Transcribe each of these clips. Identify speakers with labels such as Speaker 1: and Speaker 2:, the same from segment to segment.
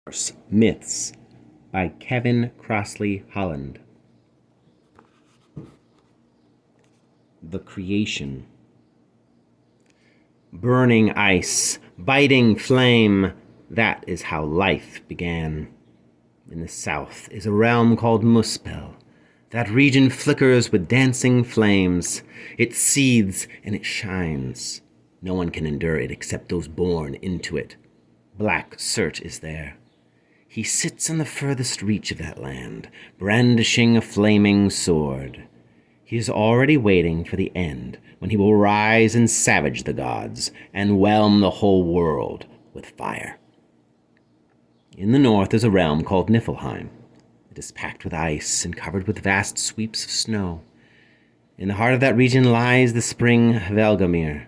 Speaker 1: Norse Myths by Kevin Crossley Holland. The Creation. Burning ice, biting flame, that is how life began. In the south is a realm called Muspel. That region flickers with dancing flames. It seethes and it shines. No one can endure it except those born into it. Black Surt is there. He sits on the furthest reach of that land, brandishing a flaming sword. He is already waiting for the end, when he will rise and savage the gods, and whelm the whole world with fire. In the north is a realm called Niflheim. It is packed with ice and covered with vast sweeps of snow. In the heart of that region lies the spring Helgamir,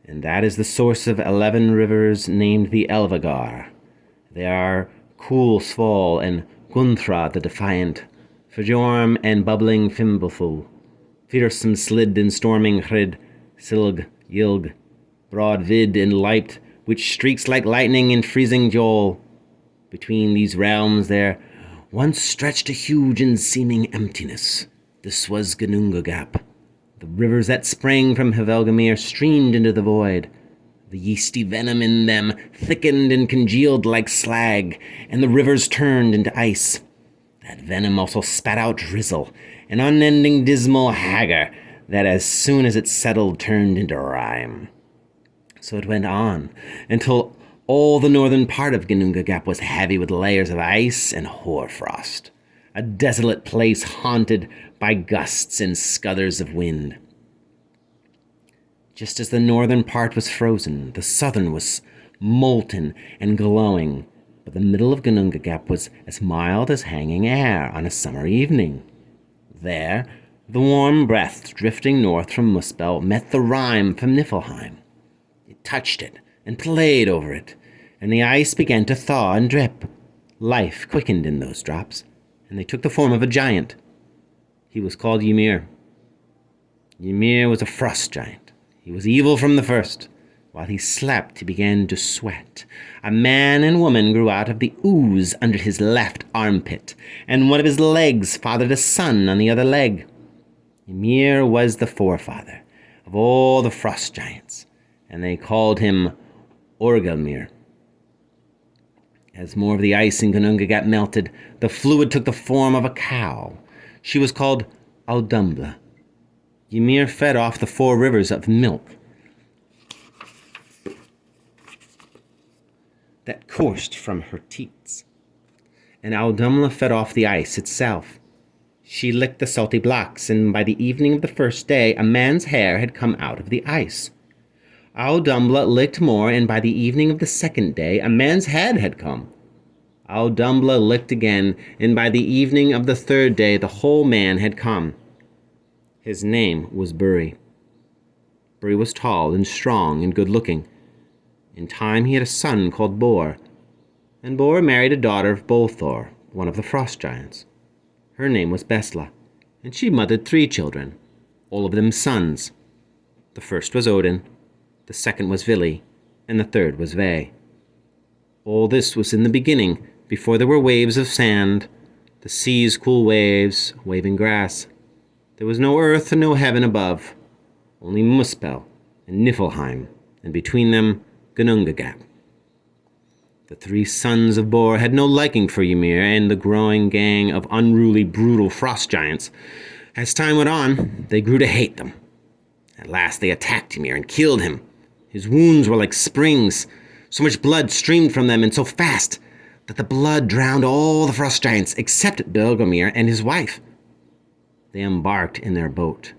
Speaker 1: and that is the source of 11 rivers named the Elvagar. They are Cool Sval and Gunthra the Defiant, Fjorm and bubbling Fimbulful, fearsome Slid and storming Hrid, Silg, Yilg, broad Vid and Leipt, which streaks like lightning in freezing Jol. Between these realms there once stretched a huge and seeming emptiness. This was Ginnungagap. The rivers that sprang from Helgamir streamed into the void. The yeasty venom in them thickened and congealed like slag, and the rivers turned into ice. That venom also spat out drizzle, an unending dismal hagar that as soon as it settled turned into rime. So it went on, until all the northern part of Ginnungagap was heavy with layers of ice and hoarfrost, a desolate place haunted by gusts and scudders of wind. Just as the northern part was frozen, the southern was molten and glowing, but the middle of Ginnungagap was as mild as hanging air on a summer evening. There, the warm breath drifting north from Muspel met the rime from Niflheim. It touched it and played over it, and the ice began to thaw and drip. Life quickened in those drops, and they took the form of a giant. He was called Ymir. Ymir was a frost giant. He was evil from the first. While he slept, he began to sweat. A man and woman grew out of the ooze under his left armpit, and one of his legs fathered a son on the other leg. Ymir was the forefather of all the frost giants, and they called him Orgelmir. As more of the ice in Ginnungagap melted, the fluid took the form of a cow. She was called Audumbla. Ymir fed off the 4 rivers of milk that coursed from her teats, and Audumbla fed off the ice itself. She licked the salty blocks, and by the evening of the first day, a man's hair had come out of the ice. Audumbla licked more, and by the evening of the second day, a man's head had come. Audumbla licked again, and by the evening of the third day, the whole man had come. His name was Buri. Buri was tall and strong and good-looking. In time he had a son called Bor, and Bor married a daughter of Bolthor, one of the frost giants. Her name was Besla, and she mothered 3 children, all of them sons. The first was Odin, the second was Vili, and the third was Ve. All this was in the beginning, before there were waves of sand, the sea's cool waves, waving grass. There was no earth and no heaven above, only Muspel and Niflheim, and between them Ginnungagap. The 3 sons of Bor had no liking for Ymir and the growing gang of unruly, brutal frost giants. As time went on, they grew to hate them. At last they attacked Ymir and killed him. His wounds were like springs. So much blood streamed from them, and so fast that the blood drowned all the frost giants except Belgomir and his wife. They embarked in their boat.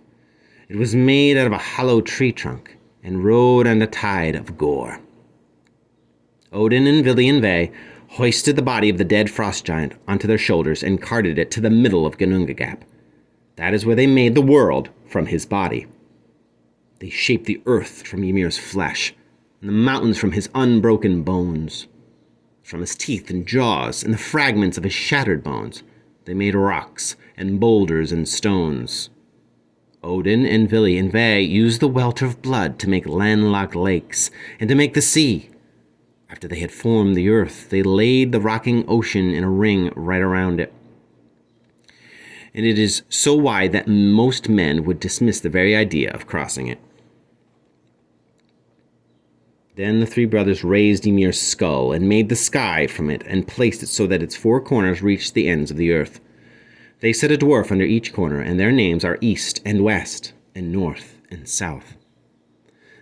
Speaker 1: It was made out of a hollow tree trunk and rode on the tide of gore. Odin and Vili and Ve hoisted the body of the dead frost giant onto their shoulders and carted it to the middle of Ginnungagap. That is where they made the world from his body. They shaped the earth from Ymir's flesh, and the mountains from his unbroken bones. From his teeth and jaws and the fragments of his shattered bones, they made rocks and boulders and stones. Odin and Vili and Ve used the welter of blood to make landlocked lakes and to make the sea. After they had formed the earth, they laid the rocking ocean in a ring right around it. And it is so wide that most men would dismiss the very idea of crossing it. Then the three brothers raised Ymir's skull and made the sky from it and placed it so that its four corners reached the ends of the earth. They set a dwarf under each corner, and their names are East and West and North and South.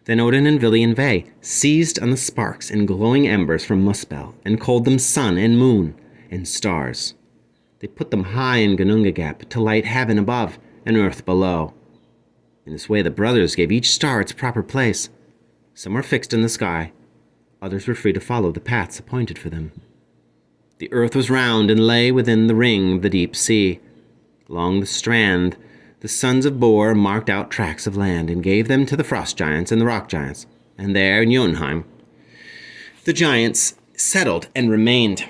Speaker 1: Then Odin and Vili and Ve seized on the sparks and glowing embers from Muspel and called them sun and moon and stars. They put them high in Ginnungagap to light heaven above and earth below. In this way the brothers gave each star its proper place. Some were fixed in the sky, others were free to follow the paths appointed for them. The earth was round and lay within the ring of the deep sea. Along the strand, the sons of Bor marked out tracts of land and gave them to the frost giants and the rock giants, and there in Jotunheim the giants settled and remained.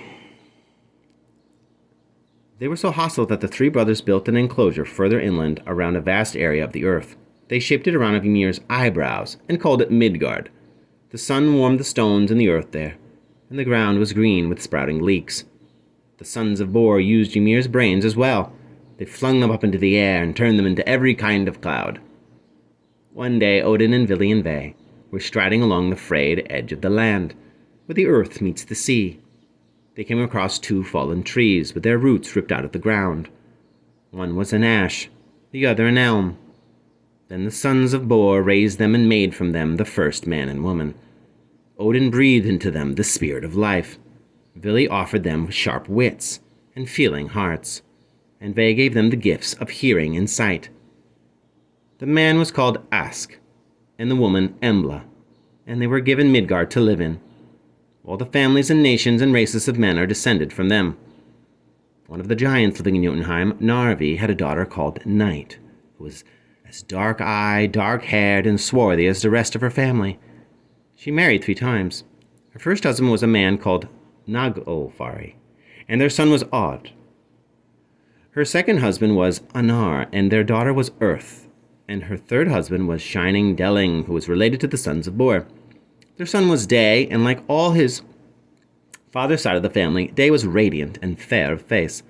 Speaker 1: They were so hostile that the three brothers built an enclosure further inland around a vast area of the earth. They shaped it around Ymir's eyebrows and called it Midgard. The sun warmed the stones and the earth there, and the ground was green with sprouting leeks. The sons of Bor used Ymir's brains as well. They flung them up into the air and turned them into every kind of cloud. One day Odin and Vili and Ve were striding along the frayed edge of the land, where the earth meets the sea. They came across two fallen trees with their roots ripped out of the ground. One was an ash, the other an elm. Then the sons of Bor raised them and made from them the first man and woman. Odin breathed into them the spirit of life. Vili offered them sharp wits and feeling hearts, and Ve gave them the gifts of hearing and sight. The man was called Ask, and the woman Embla, and they were given Midgard to live in. All the families and nations and races of men are descended from them. One of the giants living in Jotunheim, Narvi, had a daughter called Night, who was as dark-eyed, dark-haired, and swarthy as the rest of her family. She married 3 times. Her first husband was a man called Naglfari, and their son was Odd. Her second husband was Anar, and their daughter was Earth, and her third husband was Shining Delling, who was related to the sons of Bor. Their son was Day, and like all his father's side of the family, Day was radiant and fair of face.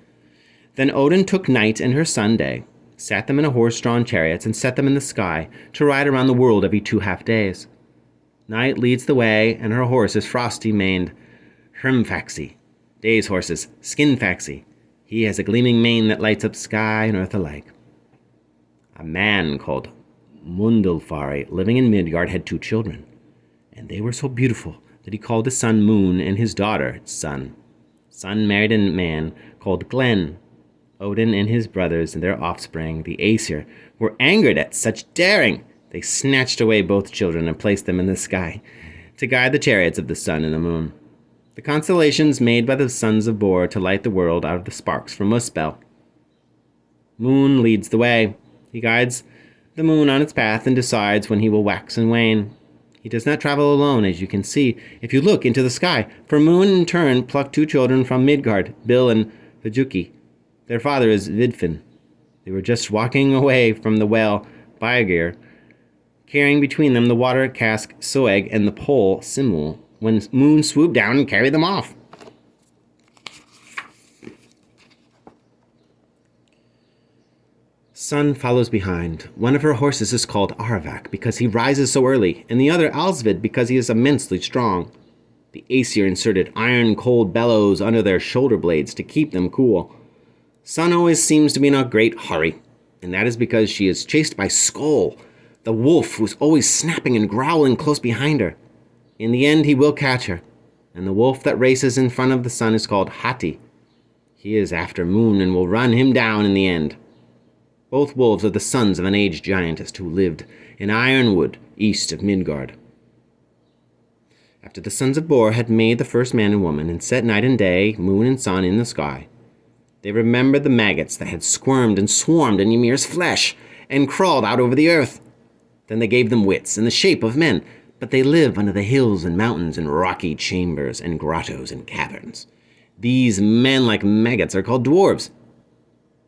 Speaker 1: Then Odin took Night and her son Day, sat them in a horse-drawn chariots, and set them in the sky to ride around the world every 2 half-days. Night leads the way, and her horse is frosty-maned Hrimfaxi. Day's horse is Skinfaxi. He has a gleaming mane that lights up sky and earth alike. A man called Mundulfari, living in Midgard, had 2 children, and they were so beautiful that he called his son Moon and his daughter Sun. Sun married a man called Glen. Odin and his brothers and their offspring, the Aesir, were angered at such daring. They snatched away both children and placed them in the sky to guide the chariots of the sun and the moon, the constellations made by the sons of Bor to light the world out of the sparks from Muspel. Moon leads the way. He guides the moon on its path and decides when he will wax and wane. He does not travel alone, as you can see if you look into the sky, for Moon in turn plucked 2 children from Midgard, Bil and Vajuki. Their father is Vidfinn. They were just walking away from the well, Bygir, carrying between them the water cask Soeg and the pole Simul, when Moon swooped down and carried them off. Sun follows behind. One of her horses is called Arvak because he rises so early, and the other Alsvid because he is immensely strong. The Aesir inserted iron-cold bellows under their shoulder blades to keep them cool. Sun always seems to be in a great hurry, and that is because she is chased by Skoll, the wolf who's always snapping and growling close behind her. In the end, he will catch her, and the wolf that races in front of the sun is called Hati. He is after Moon and will run him down in the end. Both wolves are the sons of an aged giantess who lived in Ironwood, east of Midgard. After the sons of Bor had made the first man and woman and set night and day, moon and sun in the sky, they remembered the maggots that had squirmed and swarmed in Ymir's flesh and crawled out over the earth. Then they gave them wits in the shape of men, but they live under the hills and mountains and rocky chambers and grottos and caverns. These men-like maggots are called dwarves.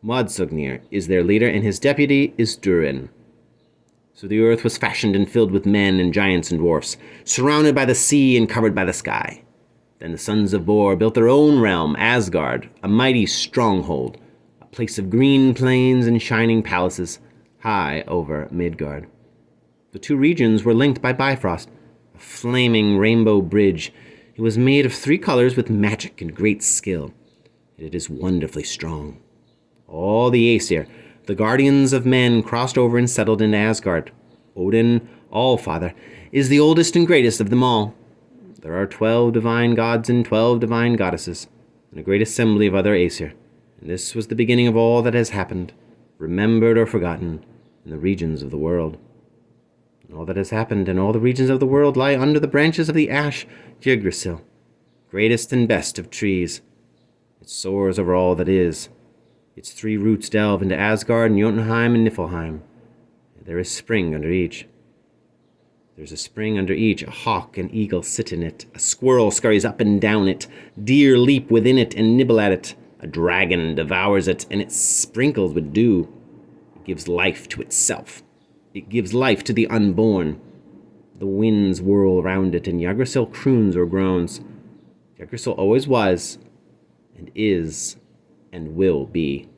Speaker 1: Modsugnir is their leader, and his deputy is Durin. So the earth was fashioned and filled with men and giants and dwarfs, surrounded by the sea and covered by the sky. Then the sons of Bor built their own realm, Asgard, a mighty stronghold, a place of green plains and shining palaces, high over Midgard. The two regions were linked by Bifrost, a flaming rainbow bridge. It was made of 3 colors with magic and great skill. It is wonderfully strong. All the Aesir, the guardians of men, crossed over and settled in Asgard. Odin, Allfather, is the oldest and greatest of them all. There are 12 divine gods and 12 divine goddesses, and a great assembly of other Aesir. And this was the beginning of all that has happened, remembered or forgotten, in the regions of the world. And all that has happened in all the regions of the world lie under the branches of the ash, Yggdrasil, greatest and best of trees. It soars over all that is. Its 3 roots delve into Asgard and Jotunheim and Niflheim. There is spring under each. There's a spring under each. A hawk and eagle sit in it. A squirrel scurries up and down it. Deer leap within it and nibble at it. A dragon devours it, and it's sprinkled with dew. It gives life to itself. It gives life to the unborn. The winds whirl round it, and Yggdrasil croons or groans. Yggdrasil always was, and is, and will be.